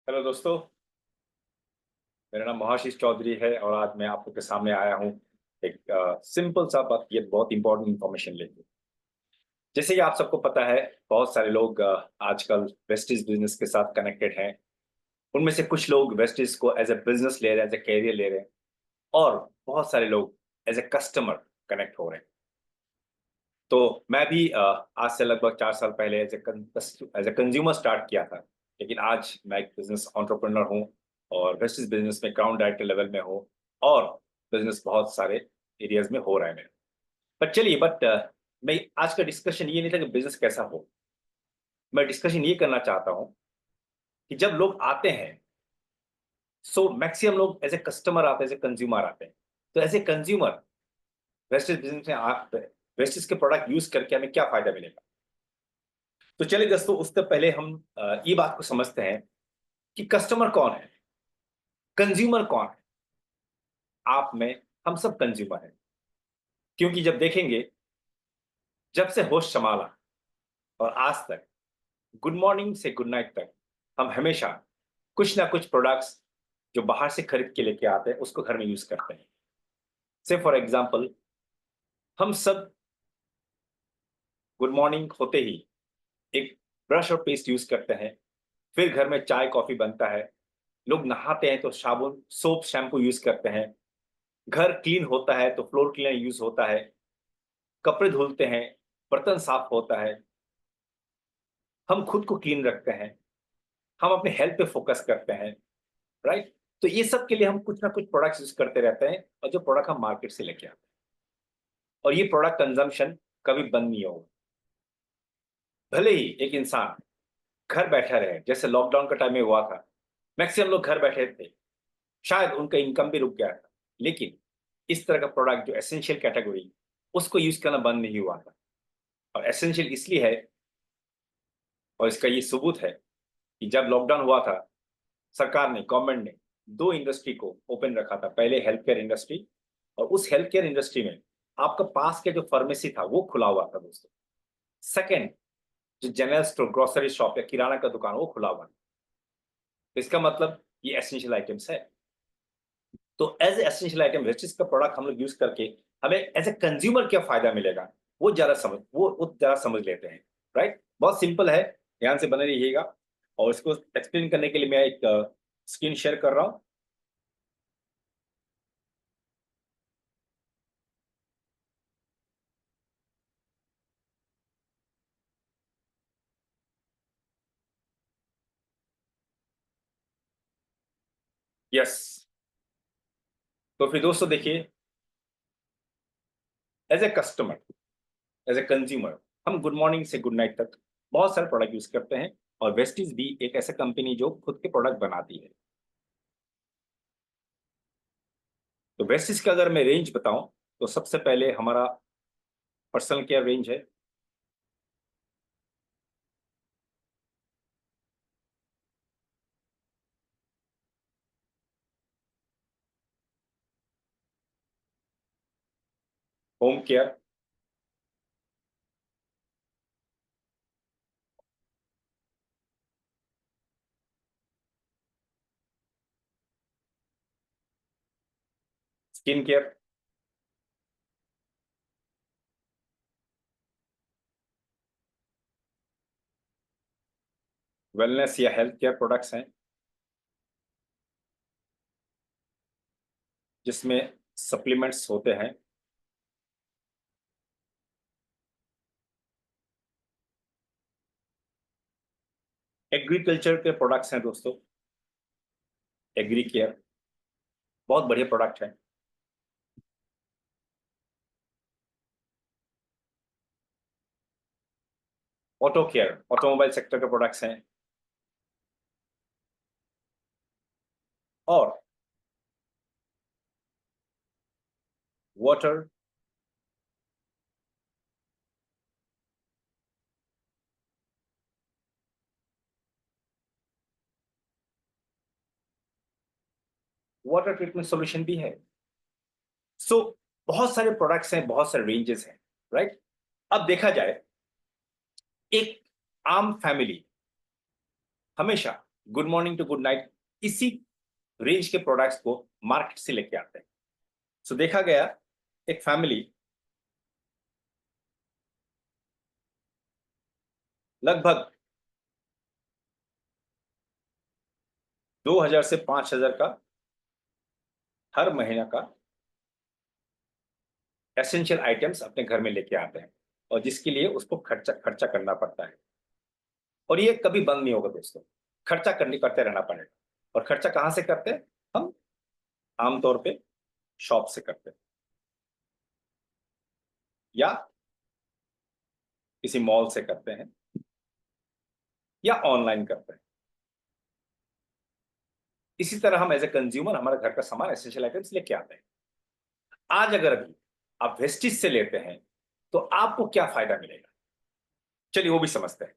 Hello दोस्तों। मेरा नाम महाशीष चौधरी है और आज मैं आप लोग के सामने आया हूँ एक सिंपल सा बात, ये बहुत इंपॉर्टेंट इंफॉर्मेशन लेके। जैसे कि आप सबको पता है, बहुत सारे लोग आजकल वेस्टीज बिजनेस के साथ कनेक्टेड हैं। उनमें से कुछ लोग वेस्टीज को एज ए बिजनेस ले रहे हैं, एज ए कैरियर ले रहे हैं, और बहुत सारे लोग एज ए कस्टमर कनेक्ट हो रहे हैं। तो मैं भी आज से लगभग 4 साल पहले एज ए कंज्यूमर स्टार्ट किया था, लेकिन आज मैं एक बिजनेस एंटरप्रेन्योर हूँ और वेस्टिज बिजनेस में ग्राउंड डायरेक्टर लेवल में हूँ। और बिजनेस बहुत सारे एरियाज में हो रहा है मेरा। पर चलिए, मैं आज का डिस्कशन ये नहीं था कि बिजनेस कैसा हो। मैं डिस्कशन ये करना चाहता हूँ कि जब लोग आते हैं, सो मैक्सिमम लोग एज ए कस्टमर आते हैं, एज ए कंज्यूमर आते हैं। तो as a consumer Vestige business में आप वेस्टिज के प्रोडक्ट यूज करके हमें क्या फायदा मिलेगा। तो चलिए दोस्तों, उससे पहले हम ये बात को समझते हैं कि कस्टमर कौन है, कंज्यूमर कौन है। आप में हम सब कंज्यूमर हैं, क्योंकि जब देखेंगे, जब से होश संभाला और आज तक, गुड मॉर्निंग से गुड नाइट तक, हम हमेशा कुछ ना कुछ प्रोडक्ट्स जो बाहर से खरीद के लेके आते हैं उसको घर में यूज करते हैं। से फॉर एग्जाम्पल, हम सब गुड मॉर्निंग होते ही एक ब्रश और पेस्ट यूज करते हैं। फिर घर में चाय कॉफी बनता है। लोग नहाते हैं तो साबुन सोप शैम्पू यूज करते हैं। घर क्लीन होता है तो फ्लोर क्लीनर यूज होता है। कपड़े धुलते हैं, बर्तन साफ होता है। हम खुद को क्लीन रखते हैं। हम अपने हेल्थ पे फोकस करते हैं। राइट। तो ये सब के लिए हम कुछ ना कुछ प्रोडक्ट्स यूज करते रहते हैं, और जो प्रोडक्ट हम मार्केट से लेके आते हैं, और ये प्रोडक्ट कंजम्पशन कभी बंद नहीं होगा। भले ही एक इंसान घर बैठा रहे, जैसे लॉकडाउन का टाइम में हुआ था, मैक्सिमम लोग घर बैठे थे, शायद उनका इनकम भी रुक गया था, लेकिन इस तरह का प्रोडक्ट जो एसेंशियल कैटेगरी, उसको यूज करना बंद नहीं हुआ था। और एसेंशियल इसलिए है, और इसका ये सबूत है कि जब लॉकडाउन हुआ था, सरकार ने, गवर्नमेंट ने दो इंडस्ट्री को ओपन रखा था। पहले हेल्थ केयर इंडस्ट्री, और उस हेल्थ केयर इंडस्ट्री में आपका पास के जो फार्मेसी था वो खुला हुआ था दोस्तों। सेकेंड, जो जनरल स्टोर, ग्रोसरी शॉप या किराना का दुकान, वो खुला हुआ था। तो इसका मतलब ये एसेंशियल आइटम्स है। तो एज एसेंशियल आइटम वेस्टेज का प्रोडक्ट हम लोग यूज करके हमें एज ए कंज्यूमर क्या फायदा मिलेगा, वो जरा समझ लेते हैं। राइट। बहुत सिंपल है, ध्यान से बने रहिएगा। और इसको एक्सप्लेन करने के लिए मैं एक स्क्रीन शेयर कर रहा हूं। यस। तो फिर दोस्तों देखिए, as a customer, as a consumer, हम गुड मॉर्निंग से गुड नाइट तक बहुत सारे प्रोडक्ट यूज करते हैं। और वेस्टीज भी एक ऐसा कंपनी जो खुद के प्रोडक्ट बनाती है। तो वेस्टीज का अगर मैं रेंज बताऊं, तो सबसे पहले हमारा पर्सनल केयर रेंज है। Home care, skin care, wellness या हेल्थ केयर प्रोडक्ट्स हैं, जिसमें सप्लीमेंट्स होते हैं। एग्रीकल्चर के प्रोडक्ट्स हैं दोस्तों, एग्री केयर बहुत बढ़िया प्रोडक्ट है। ऑटो केयर, ऑटोमोबाइल सेक्टर के प्रोडक्ट्स हैं। और वाटर, वाटर ट्रीटमेंट सॉल्यूशन भी है। सो बहुत सारे प्रोडक्ट्स हैं, बहुत सारे रेंजेस हैं। राइट। अब देखा जाए, एक आम फैमिली हमेशा good morning to good night, इसी रेंज के प्रोडक्ट्स को मार्केट से लेके आते हैं। सो देखा गया एक फैमिली लगभग 2000 से 5000 का हर महीना का एसेंशियल आइटम्स अपने घर में लेके आते हैं, और जिसके लिए उसको खर्चा खर्चा करना पड़ता है। और ये कभी बंद नहीं होगा दोस्तों, खर्चा करते रहना पड़ेगा। और खर्चा कहाँ से करते हैं हम? आमतौर पे शॉप से करते हैं, या किसी मॉल से करते हैं, या ऑनलाइन करते हैं। इसी तरह हम एज ए कंज्यूमर हमारे घर का सामान, एसेंशियल आइटम्स लेके आते हैं। आज अगर अभी आप वेस्टिज से लेते हैं तो आपको क्या फायदा मिलेगा, चलिए वो भी समझते हैं।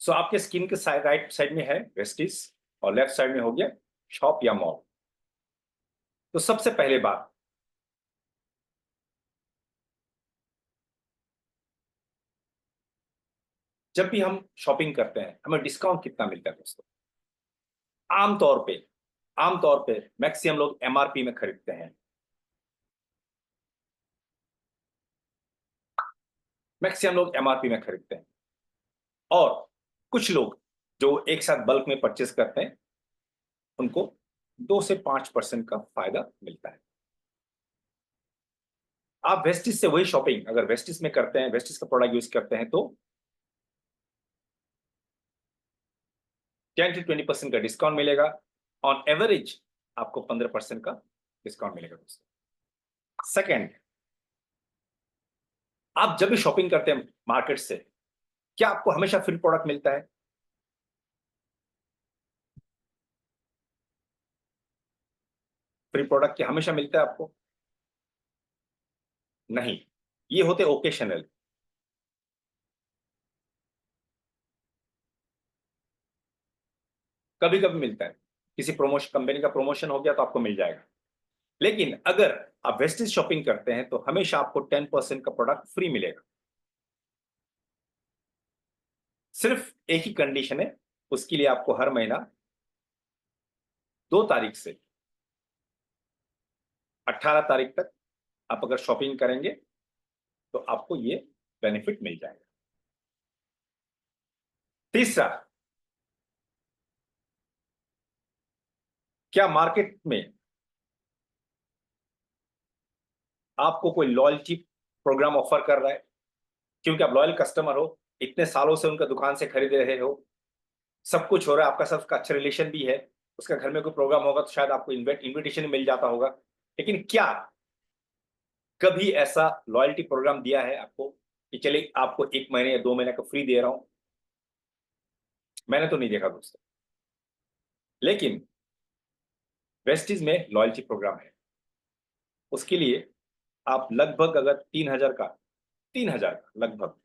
सो आपके स्क्रीन के राइट साइड में है वेस्टिज, और लेफ्ट साइड में हो गया शॉप या मॉल। तो सबसे पहले बात, जब भी हम शॉपिंग करते हैं हमें डिस्काउंट कितना मिलता है दोस्तों? आमतौर पे मैक्सिमम लोग एमआरपी में खरीदते हैं। और कुछ लोग जो एक साथ बल्क में परचेस करते हैं उनको 2 से 5% का फायदा मिलता है। आप वेस्टिज से वही शॉपिंग अगर वेस्टिज में करते हैं, वेस्टिज का प्रोडक्ट यूज करते हैं, तो 10 से 20% का डिस्काउंट मिलेगा। ऑन एवरेज आपको 15% का डिस्काउंट मिलेगा दोस्तों। सेकेंड, आप जब भी शॉपिंग करते हैं मार्केट से, क्या आपको हमेशा फ्री प्रोडक्ट मिलता है? फ्री प्रोडक्ट क्या हमेशा मिलता है आपको? नहीं, ये होते ओकेशनल। कभी कभी मिलता है, किसी प्रमोशन कंपनी का प्रमोशन हो गया तो आपको मिल जाएगा। लेकिन अगर आप वेस्टेज शॉपिंग करते हैं तो हमेशा आपको 10% का प्रोडक्ट फ्री मिलेगा। सिर्फ एक ही कंडीशन है, उसके लिए आपको हर महीना 2 तारीख से 18 तारीख तक आप अगर शॉपिंग करेंगे तो आपको ये बेनिफिट मिल जाएगा। तीसरा, क्या मार्केट में आपको कोई लॉयल्टी प्रोग्राम ऑफर कर रहा है? क्योंकि आप लॉयल कस्टमर हो, इतने सालों से उनका दुकान से खरीद रहे हो, सब कुछ हो रहा है, आपका सबका अच्छा रिलेशन भी है, उसका घर में कोई प्रोग्राम होगा तो शायद आपको इनविटेशन मिल जाता होगा। लेकिन क्या कभी ऐसा लॉयल्टी प्रोग्राम दिया है आपको कि चलिए आपको 1 महीने या 2 महीने का फ्री दे रहा हूं? मैंने तो नहीं देखा दोस्तों। लेकिन वेस्टीज में लॉयल्टी प्रोग्राम है। उसके लिए आप लगभग अगर 3000 का लगभग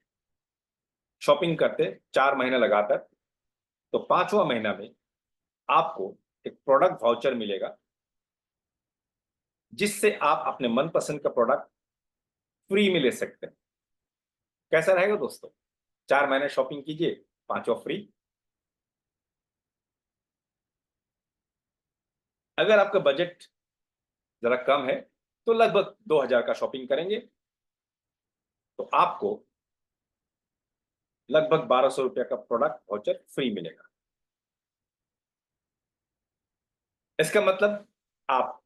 शॉपिंग करते 4 महीने लगातार, तो 5वां महीना में आपको एक प्रोडक्ट वाउचर मिलेगा, जिससे आप अपने मनपसंद का प्रोडक्ट फ्री में ले सकते हैं। कैसा रहेगा दोस्तों? 4 महीने शॉपिंग कीजिए, 5वां फ्री। अगर आपका बजट जरा कम है तो लगभग 2000 का शॉपिंग करेंगे तो आपको लगभग 1200 रुपये का प्रोडक्ट वाउचर फ्री मिलेगा। इसका मतलब आप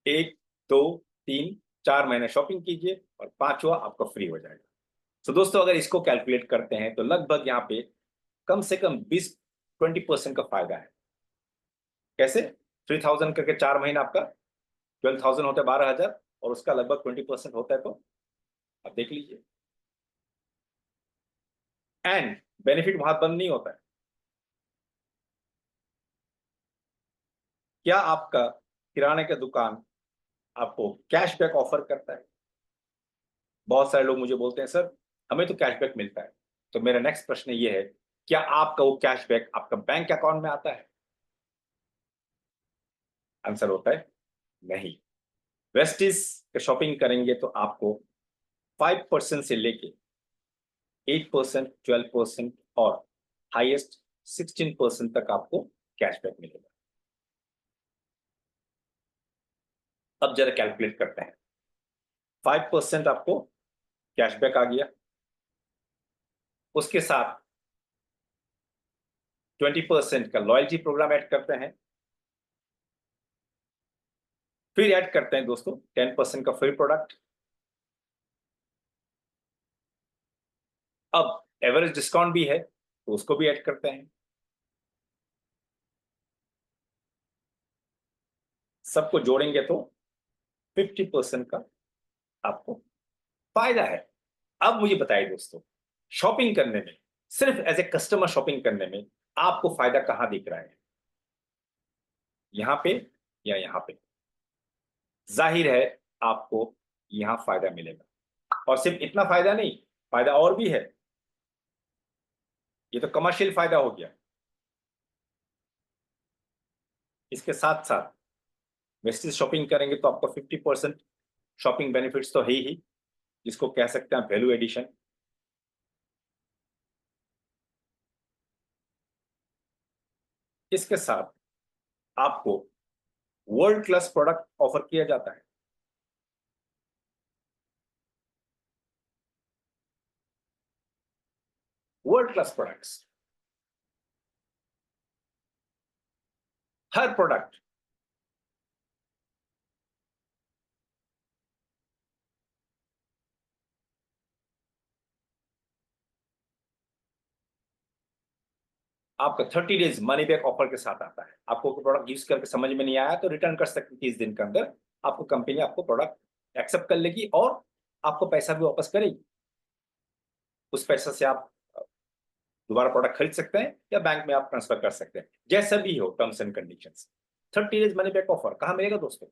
1, 2, 3, 4 महीने शॉपिंग कीजिए और 5वां आपका फ्री हो जाएगा। तो दोस्तों अगर इसको कैलकुलेट करते हैं तो लगभग यहाँ पे कम से कम 20-20% का फायदा है। कैसे? 3000 करके 4 महीना आपका 12,000 होता है 12,000 और उसका लगभग 20% होता है, तो आप देख लीजिए। एंड बेनिफिट वहां बंद नहीं होता है। क्या आपका किराने का दुकान आपको कैशबैक ऑफर करता है? बहुत सारे लोग मुझे बोलते हैं सर हमें तो कैशबैक मिलता है। तो मेरा नेक्स्ट प्रश्न ये है, क्या आपका वो कैशबैक आपका बैंक अकाउंट में आता है? आंसर होता है नहीं। वेस्टिज का शॉपिंग करेंगे तो आपको 5% से लेके 8%, 12% और हाईएस्ट 16% तक आपको कैशबैक मिलेगा। अब जरा कैलकुलेट करते हैं। 5% आपको कैशबैक आ गया, उसके साथ 20% का लॉयल्टी प्रोग्राम ऐड करते हैं, फिर ऐड करते हैं दोस्तों 10% का फ्री प्रोडक्ट। अब एवरेज डिस्काउंट भी है तो उसको भी ऐड करते हैं। सबको जोड़ेंगे तो 50% का आपको फायदा है। अब मुझे बताइए दोस्तों, शॉपिंग करने में, सिर्फ एज ए कस्टमर शॉपिंग करने में आपको फायदा कहां दिख रहा है? यहां पे या यहां पे? जाहिर है आपको यहां फायदा मिलेगा। और सिर्फ इतना फायदा नहीं, फायदा और भी है। ये तो कमर्शियल फायदा हो गया। इसके साथ साथ वेस्टिज शॉपिंग करेंगे तो आपको 50% शॉपिंग बेनिफिट्स तो है ही, जिसको कह सकते हैं वैल्यू एडिशन। इसके साथ आपको वर्ल्ड क्लास प्रोडक्ट ऑफर किया जाता है। वर्ल्ड क्लास प्रोडक्ट्स, हर प्रोडक्ट आपका 30 डेज मनी बैक ऑफर के साथ आता है। आपको प्रोडक्ट यूज करके समझ में नहीं आया तो रिटर्न कर सकते 30 दिन के अंदर। आपको कंपनी आपको प्रोडक्ट एक्सेप्ट कर लेगी और आपको पैसा भी वापस करेगी। उस पैसे से आप दोबारा प्रोडक्ट खरीद सकते हैं या बैंक में आप ट्रांसफर कर सकते हैं, जैसा भी हो terms and condition. 30 days money back offer कहां मिलेगा दोस्तों?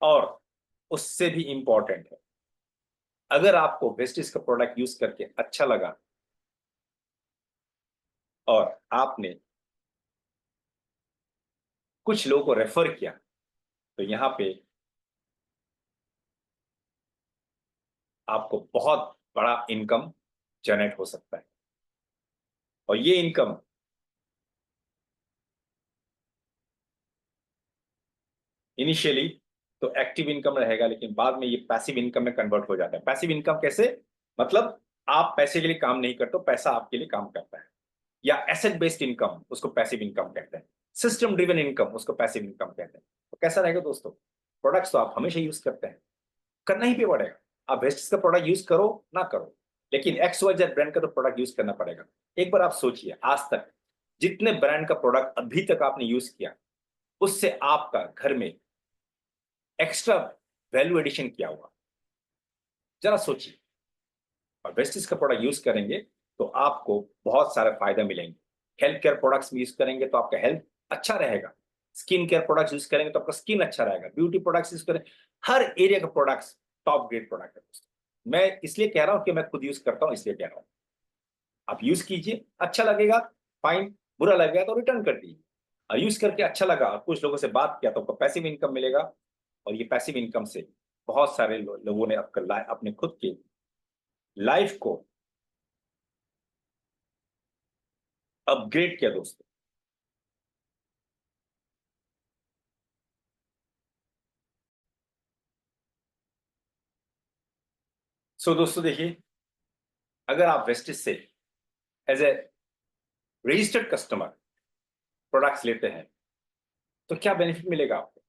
और उससे भी इंपॉर्टेंट है, अगर आपको वेस्टिज का प्रोडक्ट यूज करके अच्छा लगा और आपने कुछ लोगों को रेफर किया, तो यहां पे आपको बहुत बड़ा इनकम जनरेट हो सकता है। और ये इनकम इनिशियली तो एक्टिव इनकम रहेगा, लेकिन बाद में ये पैसिव इनकम में कन्वर्ट हो जाता है। पैसिव इनकम कैसे? मतलब आप पैसे के लिए काम नहीं करते, पैसा आपके लिए काम करता है। या एसेट बेस्ड इनकम, उसको पैसिव इनकम कहते हैं। सिस्टम ड्रिवन इनकम, उसको पैसिव इनकम कहते हैं। तो कैसा रहेगा दोस्तों? प्रोडक्ट्स तो आप हमेशा यूज करते हैं, करना ही पे पड़ेगा। आप वेस्टिज का प्रोडक्ट यूज करो ना करो, लेकिन एक्स वाई जेड ब्रांड का तो प्रोडक्ट यूज करना पड़ेगा। एक बार आप सोचिए, आज तक जितने ब्रांड का प्रोडक्ट अभी तक आपने यूज किया, उससे आपका घर में एक्स्ट्रा वैल्यू एडिशन किया हुआ, जरा सोचिए। और वेस्टिज का प्रोडक्ट यूज करेंगे तो आपको बहुत सारे फायदे मिलेंगे। हेल्थ केयर प्रोडक्ट्स यूज करेंगे तो आपका हेल्थ अच्छा रहेगा। स्किन केयर प्रोडक्ट्स यूज करेंगे तो आपका स्किन अच्छा रहेगा। ब्यूटी प्रोडक्ट्स यूज करें, हर एरिया का प्रोडक्ट्स टॉप ग्रेड प्रोडक्ट है दोस्तों। मैं इसलिए कह रहा हूं कि मैं खुद यूज करता हूं, इसलिए कह रहा हूं। आप यूज कीजिए, अच्छा लगेगा फाइन, बुरा लगेगा तो रिटर्न कर दीजिए। और यूज करके अच्छा लगा और कुछ लोगों से बात किया तो आपको पैसिव इनकम मिलेगा। और ये पैसिव इनकम से बहुत सारे लोगों ने अपने खुद के लाइफ को अपग्रेड किया दोस्तों। सो दोस्तों देखिए, अगर आप वेस्टिज से as a registered customer products लेते हैं तो क्या बेनिफिट मिलेगा आपको?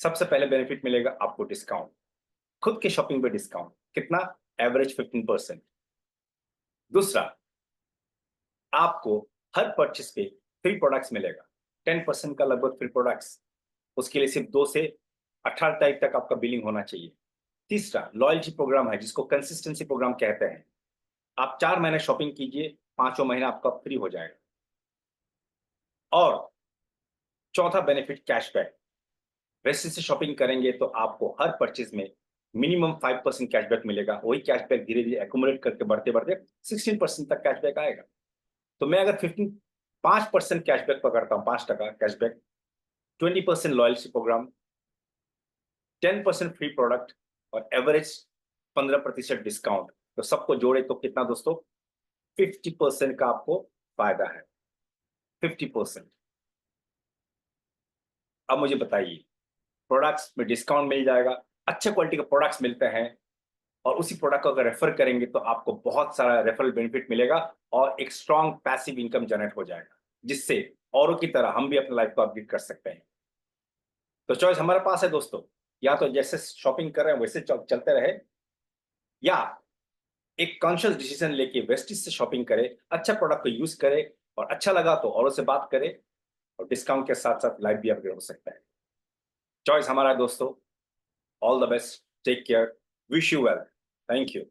सबसे पहले बेनिफिट मिलेगा आपको डिस्काउंट, खुद के शॉपिंग पे डिस्काउंट। कितना? एवरेज 15%। दूसरा, आपको हर परचेस पे फ्री प्रोडक्ट्स मिलेगा, 10% का लगभग फ्री प्रोडक्ट्स। उसके लिए सिर्फ 2 से 18 तारीख तक आपका बिलिंग होना चाहिए। तीसरा लॉयल्टी प्रोग्राम है जिसको कंसिस्टेंसी प्रोग्राम कहते हैं। आप 4 महीने शॉपिंग कीजिए, 5वां महीना आपका फ्री हो जाएगा। और चौथा बेनिफिट कैशबैक। वैसे से शॉपिंग करेंगे तो आपको हर परचेज में मिनिमम 5% कैशबैक मिलेगा। वही कैशबैक धीरे धीरे एक्यूमुलेट करके बढ़ते बढ़ते 16% तक कैशबैक आएगा। तो मैं अगर 5% कैशबैक पकड़ता हूँ, 5% cashback, 20% loyalty programme, 10% free product और एवरेज 15% डिस्काउंट, तो सबको जोड़े तो कितना दोस्तों? 50% का आपको फायदा है। 50%। अब मुझे बताइए, प्रोडक्ट्स में डिस्काउंट मिल जाएगा, अच्छे क्वालिटी के प्रोडक्ट्स मिलते हैं, और उसी प्रोडक्ट को अगर रेफर करेंगे तो आपको बहुत सारा रेफरल बेनिफिट मिलेगा और एक स्ट्रॉन्ग पैसिव इनकम जनरेट हो जाएगा, जिससे औरों की तरह हम भी अपने लाइफ को अपग्रेड कर सकते हैं। तो चॉइस हमारे पास है दोस्तों, या तो जैसे शॉपिंग कर रहे हैं वैसे चलते रहे, या एक कॉन्शियस डिसीजन लेके वेस्टिज से शॉपिंग करें, अच्छा प्रोडक्ट को यूज करें, और अच्छा लगा तो औरों से बात करें, और डिस्काउंट के साथ साथ लाइफ भी अपग्रेड हो सकता है। चॉइस हमारा है दोस्तों। All the best, take care, wish you well, thank you.